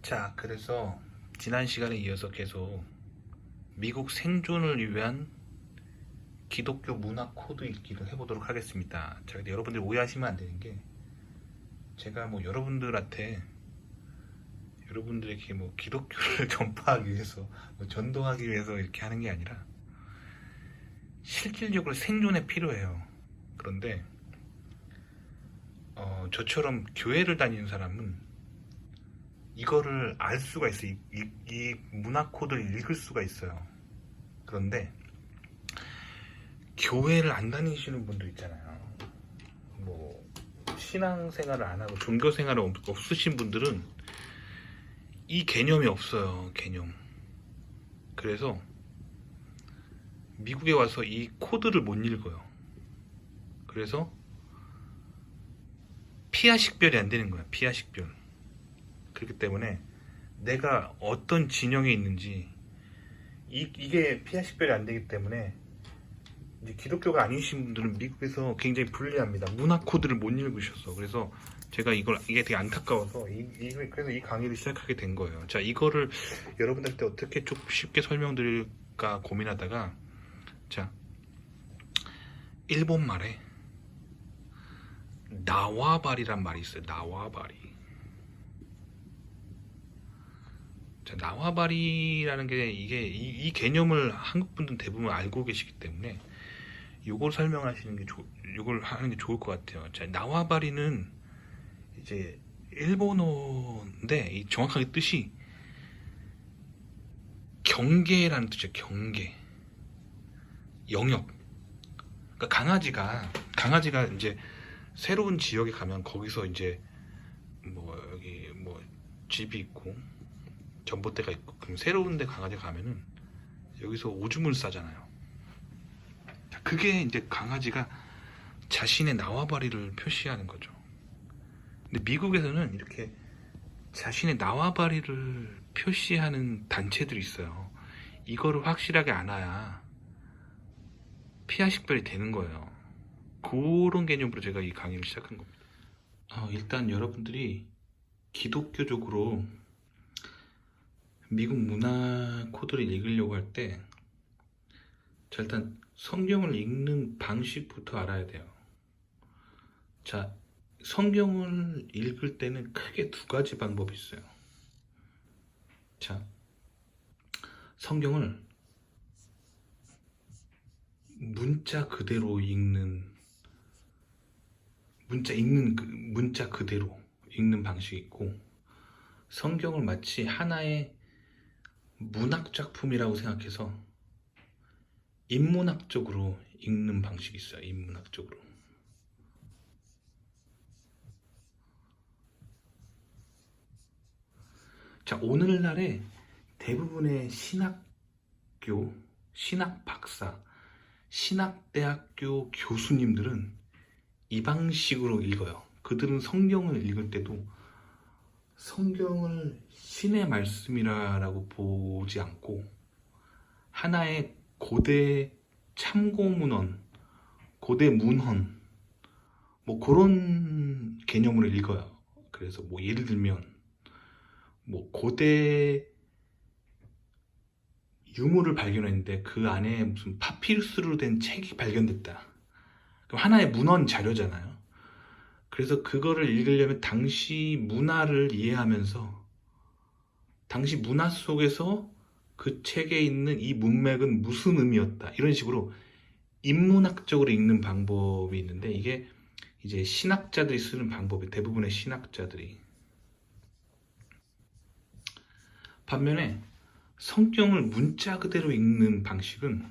자, 그래서 지난 시간에 이어서 계속 미국 생존을 위한 기독교 문화 코드 읽기를 해보도록 하겠습니다. 자, 근데 여러분들 오해하시면 안 되는 게 제가 뭐 여러분들에게 뭐 기독교를 전파하기 위해서 전도하기 위해서 이렇게 하는 게 아니라 실질적으로 생존에 필요해요. 그런데 저처럼 교회를 다니는 사람은 이거를 알 수가 있어요. 이 문화 코드를 읽을 수가 있어요. 그런데 교회를 안 다니시는 분들 있잖아요. 뭐 신앙생활을 안 하고 종교생활을 없으신 분들은 이 개념이 없어요. 개념. 그래서 미국에 와서 이 코드를 못 읽어요. 그래서 피아식별이 안 되는 거야. 피아식별. 그렇기 때문에 내가 어떤 진영에 있는지 이게 피아식별이 안 되기 때문에 이제 기독교가 아니신 분들은 미국에서 굉장히 불리합니다. 문화 코드를 못 읽으셔서. 그래서 제가 이게 되게 안타까워서 그래서 이 강의를 시작하게 된 거예요. 자, 이거를 여러분들한테 어떻게 좀 쉽게 설명드릴까 고민하다가, 자, 일본 말에 나와바리란 말이 있어요. 나와바리. 자, 나와바리라는 게 이 개념을 한국 분들은 대부분 알고 계시기 때문에 요걸 설명하시는 게 요걸 하는 게 좋을 것 같아요. 자, 나와바리는 이제 일본어인데 이 정확하게 뜻이 경계라는 뜻이에요. 경계, 영역. 그러니까 강아지가 이제 새로운 지역에 가면 거기서 이제 뭐 여기 뭐 집이 있고 전봇대가 있고, 그럼 새로운 데 강아지가 가면은 여기서 오줌을 싸잖아요. 그게 이제 강아지가 자신의 나와바리를 표시하는 거죠. 근데 미국에서는 이렇게 자신의 나와바리를 표시하는 단체들이 있어요. 이거를 확실하게 알아야 피아식별이 되는 거예요. 그런 개념으로 제가 이 강의를 시작한 겁니다. 일단 여러분들이 기독교적으로 미국 문화 코드를 읽으려고 할 때, 자, 일단 성경을 읽는 방식부터 알아야 돼요. 자, 성경을 읽을 때는 크게 두 가지 방법이 있어요. 자, 성경을 문자 그대로 문자 그대로 읽는 방식이 있고, 성경을 마치 하나의 문학 작품이라고 생각해서 인문학적으로 읽는 방식이 있어요. 인문학적으로. 자, 오늘날의 대부분의 신학 박사, 신학대학교 교수님들은 이 방식으로 읽어요. 그들은 성경을 읽을 때도 성경을 신의 말씀이라고 보지 않고 하나의 고대 참고문헌, 고대 문헌, 뭐 그런 개념으로 읽어요. 그래서 뭐 예를 들면 뭐 고대 유물을 발견했는데 그 안에 무슨 파피루스로 된 책이 발견됐다. 그럼 하나의 문헌 자료잖아요. 그래서 그거를 읽으려면 당시 문화를 이해하면서 당시 문화 속에서 그 책에 있는 이 문맥은 무슨 의미였다, 이런 식으로 인문학적으로 읽는 방법이 있는데, 이게 이제 신학자들이 쓰는 방법이, 대부분의 신학자들이. 반면에 성경을 문자 그대로 읽는 방식은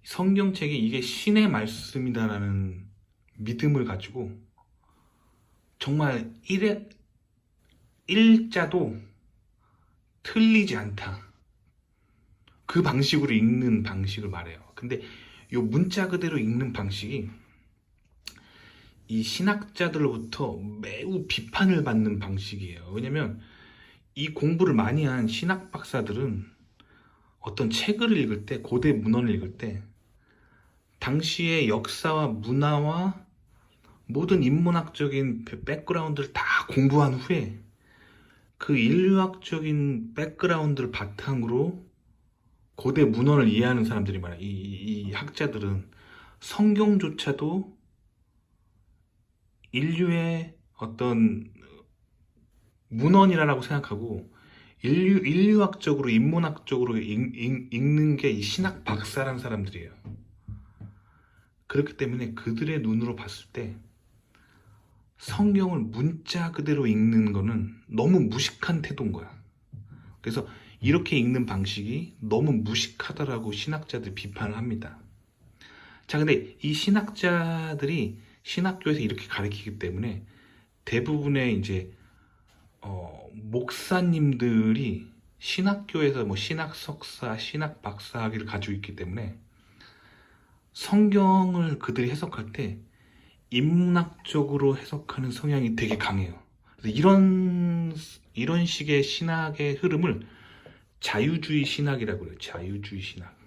성경책이 이게 신의 말씀이다라는 믿음을 가지고 정말 일자도 틀리지 않다, 그 방식으로 읽는 방식을 말해요. 근데 이 문자 그대로 읽는 방식이 이 신학자들로부터 매우 비판을 받는 방식이에요. 왜냐면 이 공부를 많이 한 신학 박사들은 어떤 책을 읽을 때, 고대 문헌을 읽을 때 당시의 역사와 문화와 모든 인문학적인 백그라운드를 다 공부한 후에 그 인류학적인 백그라운드를 바탕으로 고대 문헌을 이해하는 사람들이 많아요. 이 학자들은 성경조차도 인류의 어떤 문헌이라고 생각하고 인류학적으로 인문학적으로 읽는 게 이 신학 박사라는 사람들이에요. 그렇기 때문에 그들의 눈으로 봤을 때 성경을 문자 그대로 읽는 거는 너무 무식한 태도인 거야. 그래서 이렇게 읽는 방식이 너무 무식하다라고 신학자들이 비판을 합니다. 자, 근데 이 신학자들이 신학교에서 이렇게 가르치기 때문에 대부분의 이제 목사님들이 신학교에서 뭐 신학 석사, 신학 박사 학위를 가지고 있기 때문에 성경을 그들이 해석할 때 인문학적으로 해석하는 성향이 되게 강해요. 그래서 이런 식의 신학의 흐름을 자유주의 신학이라고 그래요. 자유주의 신학.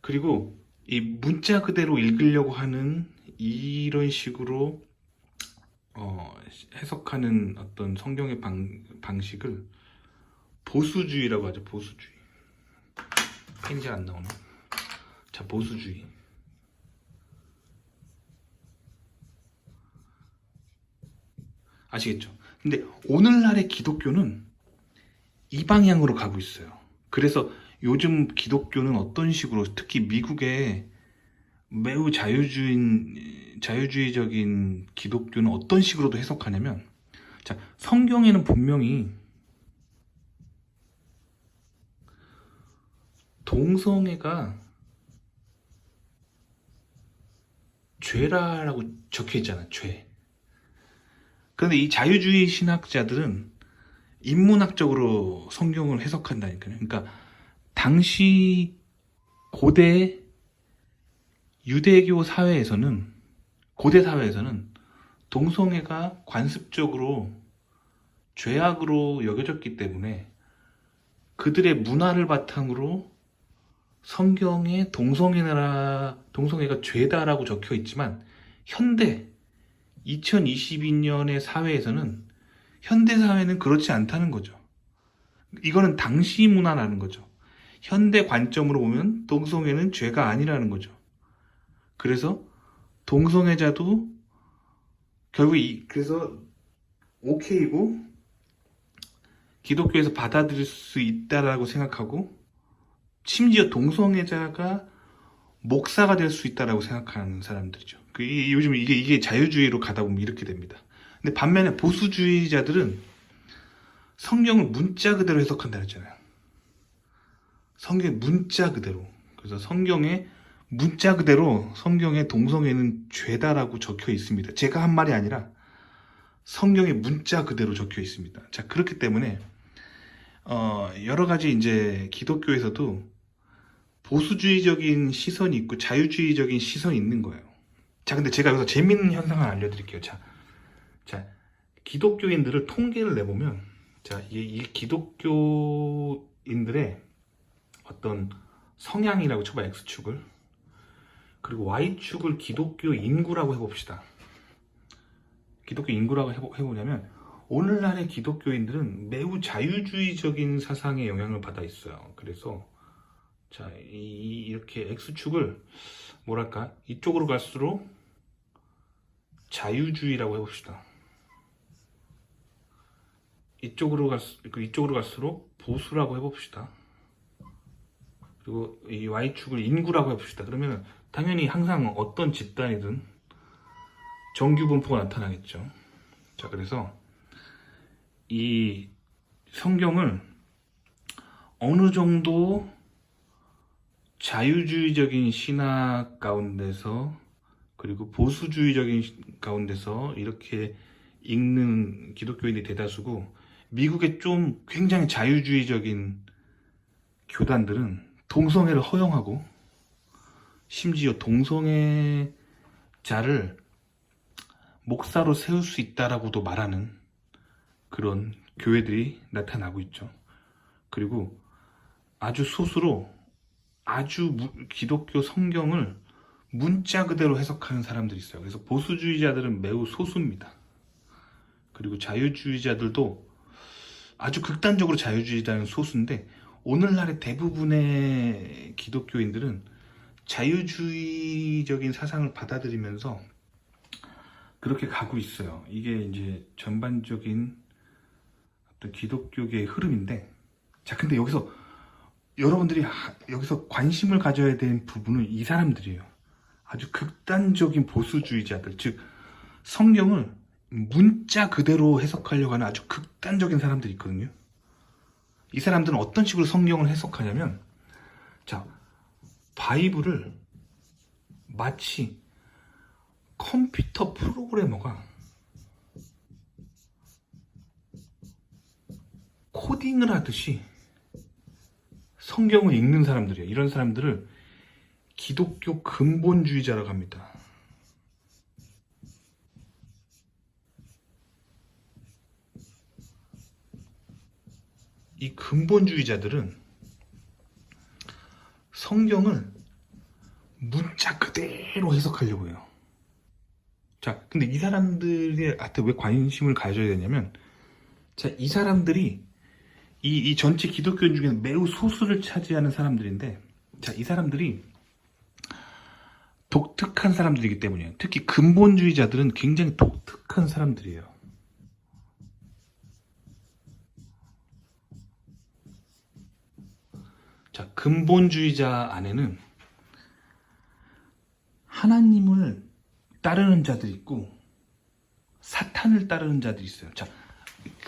그리고 이 문자 그대로 읽으려고 하는 이런 식으로 해석하는 어떤 성경의 방식을 보수주의라고 하죠. 보수주의. 펜이 잘 안 나오나? 자, 보수주의. 아시겠죠? 근데 오늘날의 기독교는 이 방향으로 가고 있어요. 그래서 요즘 기독교는 어떤 식으로, 특히 미국의 매우 자유주의적인 기독교는 어떤 식으로도 해석하냐면, 자, 성경에는 분명히 동성애가 죄라고 적혀 있잖아, 죄. 그런데 이 자유주의 신학자들은 인문학적으로 성경을 해석한다니까요. 그러니까 당시 고대 유대교 사회에서는, 고대 사회에서는 동성애가 관습적으로 죄악으로 여겨졌기 때문에 그들의 문화를 바탕으로 성경에 동성애가 죄다라고 적혀 있지만, 현대 2022년의 사회에서는, 현대 사회는 그렇지 않다는 거죠. 이거는 당시 문화라는 거죠. 현대 관점으로 보면 동성애는 죄가 아니라는 거죠. 그래서 동성애자도 결국 그래서 오케이고 기독교에서 받아들일 수 있다라고 생각하고, 심지어 동성애자가 목사가 될 수 있다라고 생각하는 사람들이죠. 요즘 이게 자유주의로 가다 보면 이렇게 됩니다. 근데 반면에 보수주의자들은 성경을 문자 그대로 해석한다 했잖아요. 성경 문자 그대로. 그래서 성경에 문자 그대로 성경에 동성애는 죄다라고 적혀 있습니다. 제가 한 말이 아니라 성경에 문자 그대로 적혀 있습니다. 자, 그렇기 때문에 여러 가지 이제 기독교에서도 보수주의적인 시선이 있고 자유주의적인 시선이 있는 거예요. 자, 근데 제가 여기서 재밌는 현상을 알려드릴게요. 자, 기독교인들을 통계를 내보면, 자, 이 기독교인들의 어떤 성향이라고 쳐봐, X축을. 그리고 Y축을 기독교 인구라고 해봅시다. 기독교 인구라고 해보냐면, 오늘날의 기독교인들은 매우 자유주의적인 사상의 영향을 받아 있어요. 그래서 자, 이렇게 X축을 뭐랄까, 이쪽으로 갈수록 자유주의라고 해봅시다. 이쪽으로 갈수록 보수라고 해봅시다. 그리고 이 Y축을 인구라고 해봅시다. 그러면 당연히 항상 어떤 집단이든 정규분포가 나타나겠죠. 자, 그래서 이 성경을 어느 정도 자유주의적인 신학 가운데서, 그리고 보수주의적인 가운데서 이렇게 읽는 기독교인이 대다수고, 미국의 좀 굉장히 자유주의적인 교단들은 동성애를 허용하고, 심지어 동성애자를 목사로 세울 수 있다라고도 말하는 그런 교회들이 나타나고 있죠. 그리고 아주 소수로 기독교 성경을 문자 그대로 해석하는 사람들이 있어요. 그래서 보수주의자들은 매우 소수입니다. 그리고 자유주의자들도 아주 극단적으로 자유주의자는 소수인데, 오늘날의 대부분의 기독교인들은 자유주의적인 사상을 받아들이면서 그렇게 가고 있어요. 이게 이제 전반적인 어떤 기독교계의 흐름인데, 자, 근데 여기서 여러분들이 여기서 관심을 가져야 되는 부분은 이 사람들이에요. 아주 극단적인 보수주의자들, 즉 성경을 문자 그대로 해석하려고 하는 아주 극단적인 사람들이 있거든요. 이 사람들은 어떤 식으로 성경을 해석하냐면, 자, 바이블을 마치 컴퓨터 프로그래머가 코딩을 하듯이 성경을 읽는 사람들이에요. 이런 사람들을 기독교 근본주의자라고 합니다. 이 근본주의자들은 성경을 문자 그대로 해석하려고 해요. 자, 근데 이 사람들한테 왜 관심을 가져야 되냐면, 자, 이 사람들이 이 전체 기독교인 중에 매우 소수를 차지하는 사람들인데, 자, 이 사람들이 독특한 사람들이기 때문이에요. 특히 근본주의자들은 굉장히 독특한 사람들이에요. 자, 근본주의자 안에는 하나님을 따르는 자들이 있고 사탄을 따르는 자들이 있어요. 자,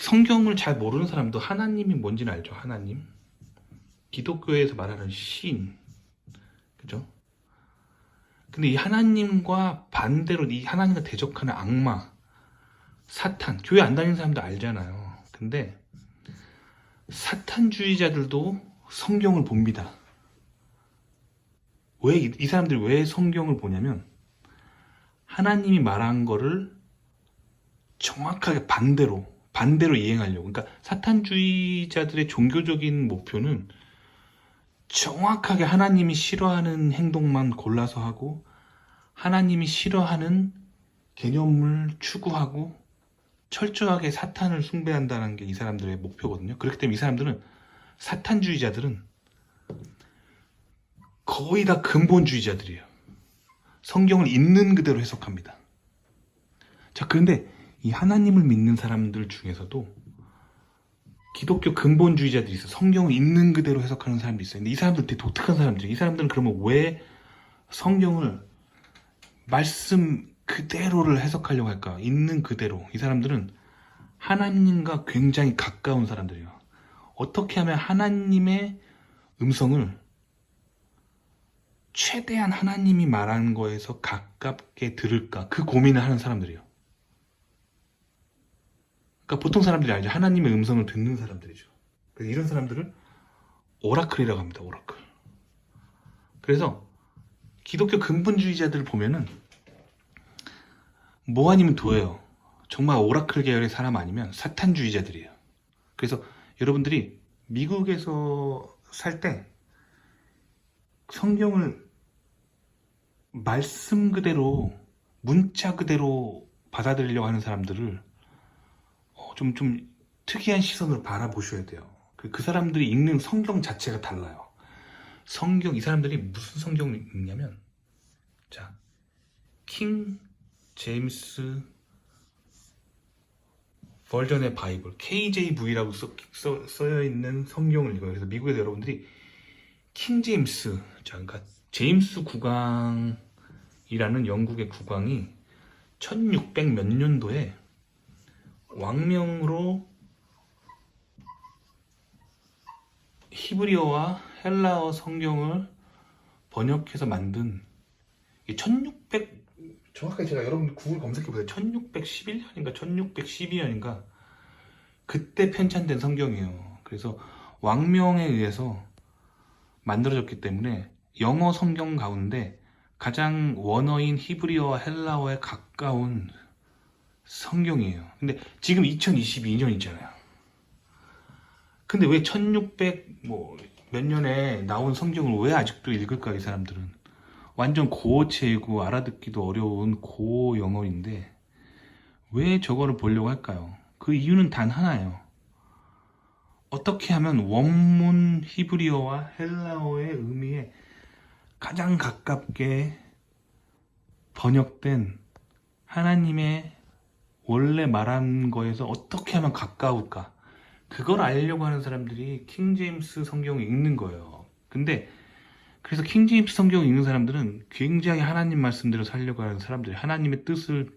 성경을 잘 모르는 사람도 하나님이 뭔지는 알죠. 하나님, 기독교에서 말하는 신, 그죠? 근데 이 하나님과 반대로 이 하나님과 대적하는 악마, 사탄, 교회 안 다니는 사람도 알잖아요. 근데 사탄주의자들도 성경을 봅니다. 왜 이 사람들이 왜 성경을 보냐면, 하나님이 말한 거를 정확하게 반대로 이행하려고. 그러니까 사탄주의자들의 종교적인 목표는 정확하게 하나님이 싫어하는 행동만 골라서 하고, 하나님이 싫어하는 개념을 추구하고 철저하게 사탄을 숭배한다는 게 이 사람들의 목표거든요. 그렇기 때문에 이 사람들은, 사탄주의자들은 거의 다 근본주의자들이에요. 성경을 있는 그대로 해석합니다. 자, 그런데 이 하나님을 믿는 사람들 중에서도 기독교 근본주의자들이 있어요. 성경을 있는 그대로 해석하는 사람들이 있어요. 근데 이 사람들 되게 독특한 사람들이에요. 이 사람들은 그러면 왜 성경을 말씀 그대로를 해석하려고 할까? 있는 그대로. 이 사람들은 하나님과 굉장히 가까운 사람들이에요. 어떻게 하면 하나님의 음성을 최대한 하나님이 말한 거에서 가깝게 들을까? 그 고민을 하는 사람들이에요. 그러니까 보통 사람들이 알죠. 하나님의 음성을 듣는 사람들이죠. 그래서 이런 사람들을 오라클이라고 합니다. 오라클. 그래서 기독교 근본주의자들 보면은 뭐 아니면 도예요. 정말 오라클 계열의 사람 아니면 사탄주의자들이에요. 그래서 여러분들이 미국에서 살 때 성경을 말씀 그대로, 문자 그대로 받아들이려고 하는 사람들을 좀 특이한 시선으로 바라보셔야 돼요. 그 사람들이 읽는 성경 자체가 달라요. 성경, 이 사람들이 무슨 성경을 읽냐면, 자, 킹 제임스 버전의 바이블, KJV라고 써여 있는 성경을 읽어요. 그래서 미국에서 여러분들이 킹 제임스, 자, 그러니까 제임스 국왕이라는 영국의 국왕이 1600 몇 년도에 왕명으로 히브리어와 헬라어 성경을 번역해서 만든, 1600, 정확하게 제가 여러분들 구글 검색해보세요. 1611년인가 1612년인가 그때 편찬된 성경이에요. 그래서 왕명에 의해서 만들어졌기 때문에 영어 성경 가운데 가장 원어인 히브리어와 헬라어에 가까운 성경이에요. 근데 지금 2022년이잖아요. 근데 왜 1600 몇 년에 나온 성경을 왜 아직도 읽을까, 이 사람들은? 완전 고어체이고 알아듣기도 어려운 고어 영어인데 왜 저거를 보려고 할까요? 그 이유는 단 하나예요. 어떻게 하면 원문 히브리어와 헬라어의 의미에 가장 가깝게 번역된 하나님의 원래 말한 거에서 어떻게 하면 가까울까? 그걸 알려고 하는 사람들이 킹제임스 성경을 읽는 거예요. 근데 그래서 킹제임스 성경을 읽는 사람들은 굉장히 하나님 말씀대로 살려고 하는 사람들이 하나님의 뜻을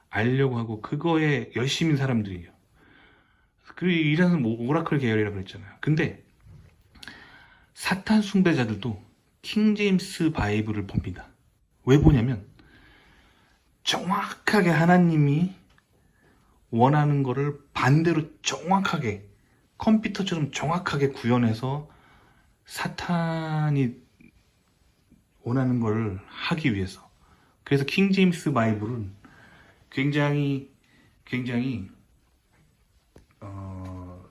알려고 하고 그거에 열심인 사람들이에요. 이래서 오라클 계열이라고 그랬잖아요. 근데 사탄 숭배자들도 킹제임스 바이블을 봅니다. 왜 보냐면 정확하게 하나님이 원하는 거를 반대로 정확하게 컴퓨터처럼 정확하게 구현해서 사탄이 원하는 걸 하기 위해서. 그래서 킹제임스 바이블은 굉장히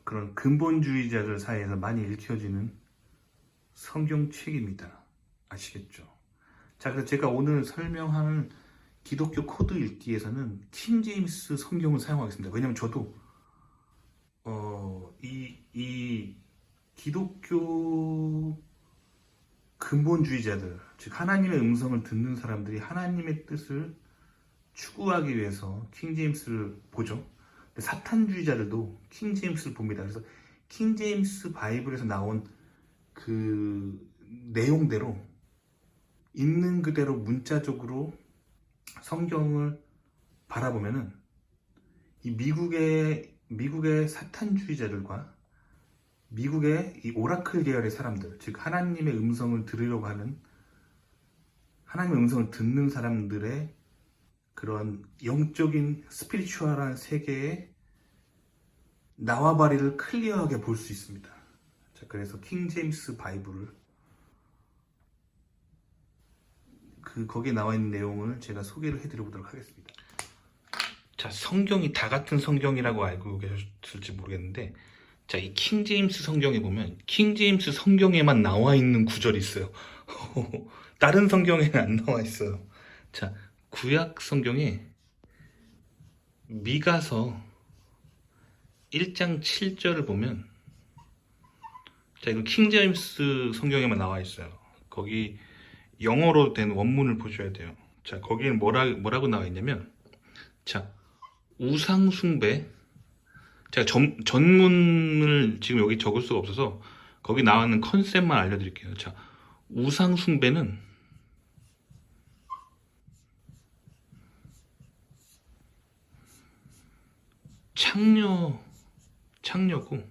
그런 근본주의자들 사이에서 많이 읽혀지는 성경책입니다. 아시겠죠? 자, 그래서 제가 오늘 설명하는 기독교 코드 읽기에서는 킹제임스 성경을 사용하겠습니다. 왜냐면 저도 이 기독교 근본주의자들, 즉 하나님의 음성을 듣는 사람들이 하나님의 뜻을 추구하기 위해서 킹제임스를 보죠. 근데 사탄주의자들도 킹제임스를 봅니다. 그래서 킹제임스 바이블에서 나온 그 내용대로 있는 그대로 문자적으로 성경을 바라보면은 이 미국의 사탄주의자들과 미국의 이 오라클 계열의 사람들, 즉 하나님의 음성을 들으려고 하는 하나님의 음성을 듣는 사람들의 그런 영적인 스피리추얼한 세계의 나와바리를 클리어하게 볼 수 있습니다. 자, 그래서 킹제임스 바이블을 거기에 나와 있는 내용을 제가 소개를 해드려 보도록 하겠습니다. 자, 성경이 다 같은 성경이라고 알고 계셨을지 모르겠는데, 자, 이 킹제임스 성경에 보면 킹제임스 성경에만 나와 있는 구절이 있어요. 다른 성경에는 안 나와 있어요. 자, 구약 성경에 미가서 1장 7절을 보면, 자, 이거 킹제임스 성경에만 나와 있어요. 거기 영어로 된 원문을 보셔야 돼요. 자, 거기는 뭐라고 나와 있냐면, 자, 우상숭배. 제가 전문을 지금 여기 적을 수가 없어서 거기 나오는 컨셉만 알려드릴게요. 자, 우상숭배는 창녀고,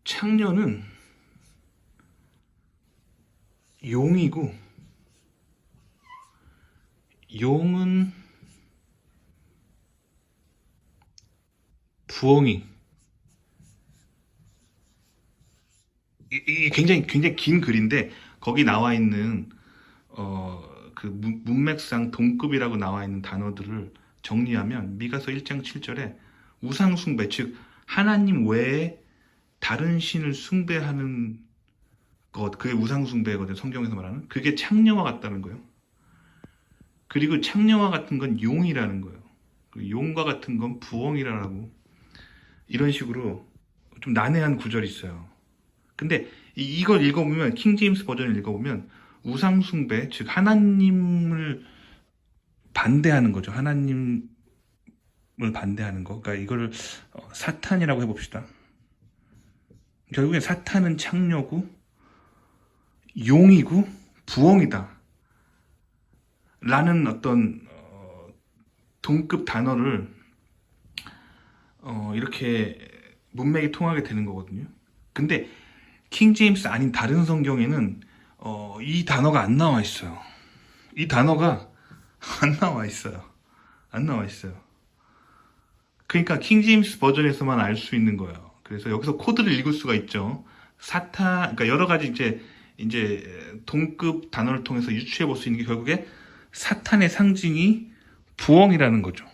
창녀는 용이고, 용은 부엉이. 이게 굉장히 긴 글인데 거기 나와 있는 그 문맥상 동급이라고 나와 있는 단어들을 정리하면 미가서 1장 7절에 우상숭배, 즉 하나님 외에 다른 신을 숭배하는 것, 그게 우상숭배거든요. 성경에서 말하는 그게 창녀와 같다는 거예요. 그리고 창녀와 같은 건 용이라는 거예요. 용과 같은 건 부엉이라고, 이런 식으로 좀 난해한 구절이 있어요. 근데 이걸 읽어보면, 킹제임스 버전을 읽어보면 우상숭배, 즉 하나님을 반대하는 거죠. 하나님을 반대하는 거. 그러니까 이거를 사탄이라고 해봅시다. 결국에 사탄은 창녀고 용이고 부엉이다 라는 어떤 동급 단어를 이렇게 문맥이 통하게 되는 거거든요. 근데 킹제임스 아닌 다른 성경에는 이 단어가 안 나와 있어요. 이 단어가 안 나와 있어요. 안 나와 있어요. 그러니까 킹제임스 버전에서만 알 수 있는 거예요. 그래서 여기서 코드를 읽을 수가 있죠. 그러니까 여러 가지 이제 동급 단어를 통해서 유추해 볼 수 있는 게 결국에 사탄의 상징이 부엉이라는 거죠.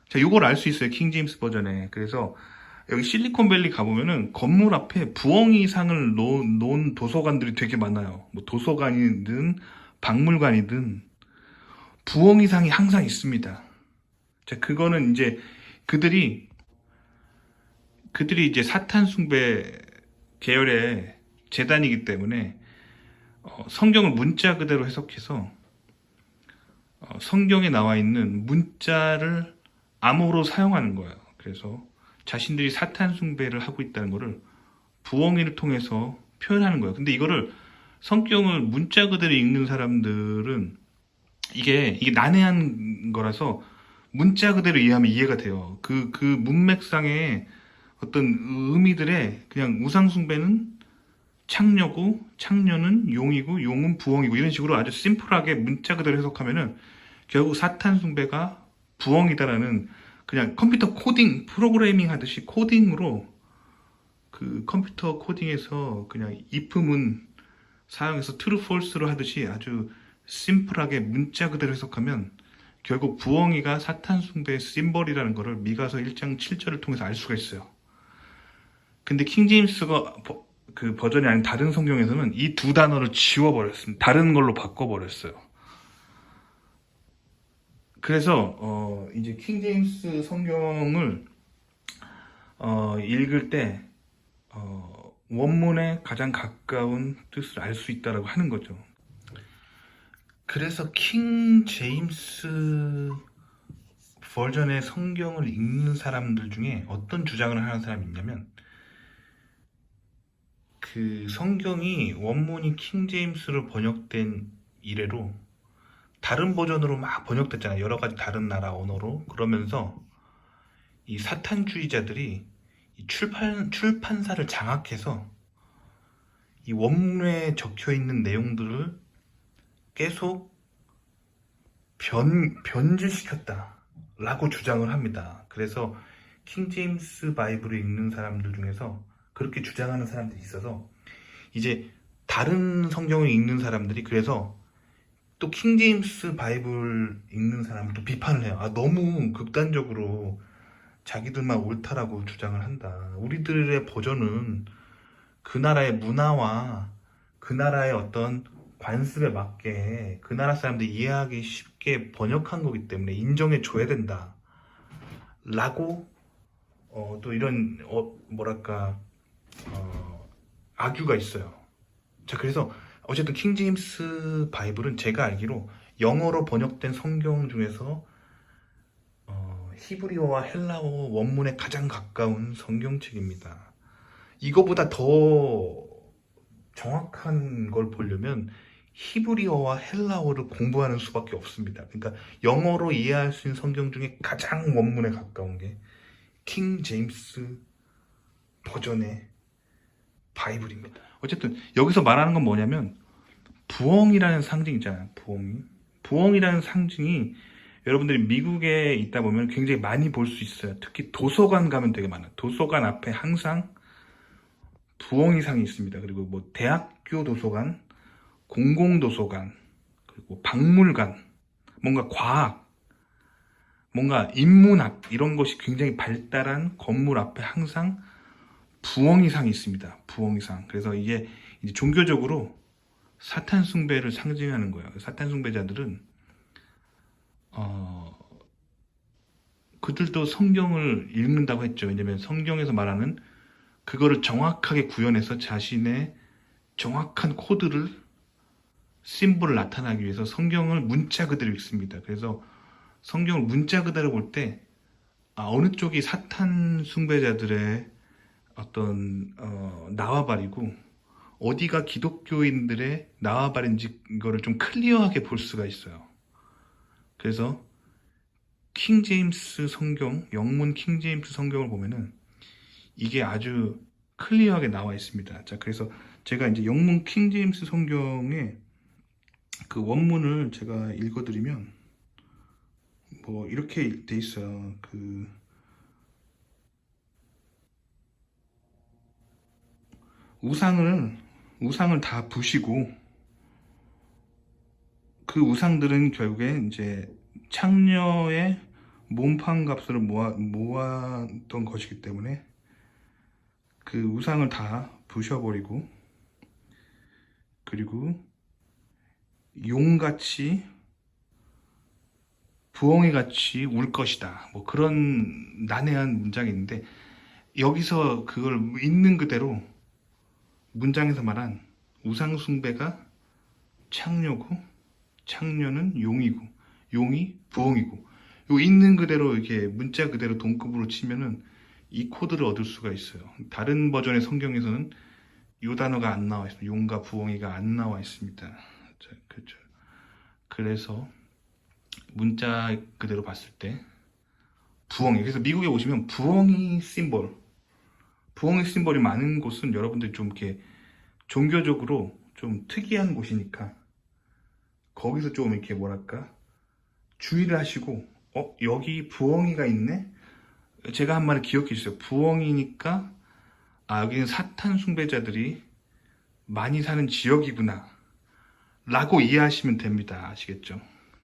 자, 이걸 알 수 있어요. 킹제임스 버전에. 그래서 여기 실리콘밸리 가보면은 건물 앞에 부엉이상을 놓은 도서관들이 되게 많아요. 뭐 도서관이든 박물관이든 부엉이상이 항상 있습니다. 자, 그거는 이제 그들이 이제 사탄 숭배 계열의 재단이기 때문에 성경을 문자 그대로 해석해서 성경에 나와 있는 문자를 암호로 사용하는 거예요. 그래서 자신들이 사탄 숭배를 하고 있다는 거를 부엉이를 통해서 표현하는 거예요. 근데 이거를 성경을 문자 그대로 읽는 사람들은 이게 난해한 거라서 문자 그대로 이해하면 이해가 돼요. 그 문맥상의 어떤 의미들의 그냥 우상숭배는 창녀고, 창녀는 용이고, 용은 부엉이고, 이런 식으로 아주 심플하게 문자 그대로 해석하면은 결국 사탄 숭배가 부엉이다라는 그냥 컴퓨터 코딩, 프로그래밍 하듯이 코딩으로 그 컴퓨터 코딩에서 그냥 if문 사용해서 true, false로 하듯이 아주 심플하게 문자 그대로 해석하면 결국 부엉이가 사탄 숭배의 심벌이라는 것을 미가서 1장 7절을 통해서 알 수가 있어요. 근데 킹제임스가 그 버전이 아닌 다른 성경에서는 이 두 단어를 지워버렸습니다. 다른 걸로 바꿔버렸어요. 그래서 이제 킹제임스 성경을 읽을 때 원문에 가장 가까운 뜻을 알 수 있다라고 하는 거죠. 그래서 킹 제임스 버전의 성경을 읽는 사람들 중에 어떤 주장을 하는 사람이 있냐면, 그 성경이 원문이 킹 제임스로 번역된 이래로 다른 버전으로 막 번역됐잖아요. 여러 가지 다른 나라 언어로. 그러면서 이 사탄주의자들이 이 출판사를 장악해서 이 원문에 적혀 있는 내용들을 계속 변질시켰다 라고 주장을 합니다. 그래서 킹 제임스 바이블을 읽는 사람들 중에서 그렇게 주장하는 사람들이 있어서 이제 다른 성경을 읽는 사람들이 그래서 또 킹 제임스 바이블 읽는 사람을 또 비판을 해요. 너무 극단적으로 자기들만 옳다라고 주장을 한다. 우리들의 버전은 그 나라의 문화와 그 나라의 어떤 관습에 맞게 그 나라 사람들이 이해하기 쉽게 번역한 거기 때문에 인정해 줘야 된다 라고 또 이런 뭐랄까 악유가 있어요. 자, 그래서 어쨌든 킹 제임스 바이블은 제가 알기로 영어로 번역된 성경 중에서 히브리어와 헬라어 원문에 가장 가까운 성경책입니다. 이거보다 더 정확한 걸 보려면 히브리어와 헬라어를 공부하는 수밖에 없습니다. 그러니까 영어로 이해할 수 있는 성경 중에 가장 원문에 가까운 게 킹 제임스 버전의 바이블입니다. 어쨌든 여기서 말하는 건 뭐냐면 부엉이라는 상징 있잖아요. 부엉이라는 상징이 여러분들이 미국에 있다 보면 굉장히 많이 볼 수 있어요. 특히 도서관 가면 되게 많아요. 도서관 앞에 항상 부엉이상이 있습니다. 그리고 뭐 대학교 도서관, 공공도서관, 그리고 박물관, 뭔가 과학, 뭔가 인문학 이런 것이 굉장히 발달한 건물 앞에 항상 부엉이상이 있습니다. 부엉이상. 그래서 이게 이제 종교적으로 사탄 숭배를 상징하는 거예요. 사탄 숭배자들은 그들도 성경을 읽는다고 했죠. 왜냐면 성경에서 말하는 그거를 정확하게 구현해서 자신의 정확한 코드를 심볼을 나타나기 위해서 성경을 문자 그대로 읽습니다. 그래서 성경을 문자 그대로 볼 때 어느 쪽이 사탄 숭배자들의 어떤 나와바리고 어디가 기독교인들의 나와바리인지 이거를 좀 클리어하게 볼 수가 있어요. 그래서 킹 제임스 성경, 영문 킹 제임스 성경을 보면은 이게 아주 클리어하게 나와 있습니다. 자, 그래서 제가 이제 영문 킹 제임스 성경의 그 원문을 제가 읽어드리면 뭐 이렇게 돼 있어요. 그 우상을 다 부시고 그 우상들은 결국에 이제 창녀의 몸판 값을 모았던 것이기 때문에 그 우상을 다 부셔버리고, 그리고 용같이 부엉이같이 울 것이다. 뭐 그런 난해한 문장이 있는데, 여기서 그걸 있는 그대로 문장에서 말한 우상 숭배가 창녀고, 창녀는 용이고, 용이 부엉이고, 요 있는 그대로 이렇게 문자 그대로 동급으로 치면은 이 코드를 얻을 수가 있어요. 다른 버전의 성경에서는 요 단어가 안 나와 있습니다. 용과 부엉이가 안 나와 있습니다. 자, 그렇죠. 그래서 문자 그대로 봤을 때 부엉이. 그래서 미국에 오시면 부엉이 심볼이 많은 곳은 여러분들이 좀 이렇게 종교적으로 좀 특이한 곳이니까 거기서 좀 이렇게 뭐랄까 주의를 하시고, 여기 부엉이가 있네? 제가 한 말을 기억해 주세요. 부엉이니까 여기는 사탄 숭배자들이 많이 사는 지역이구나 라고 이해하시면 됩니다. 아시겠죠?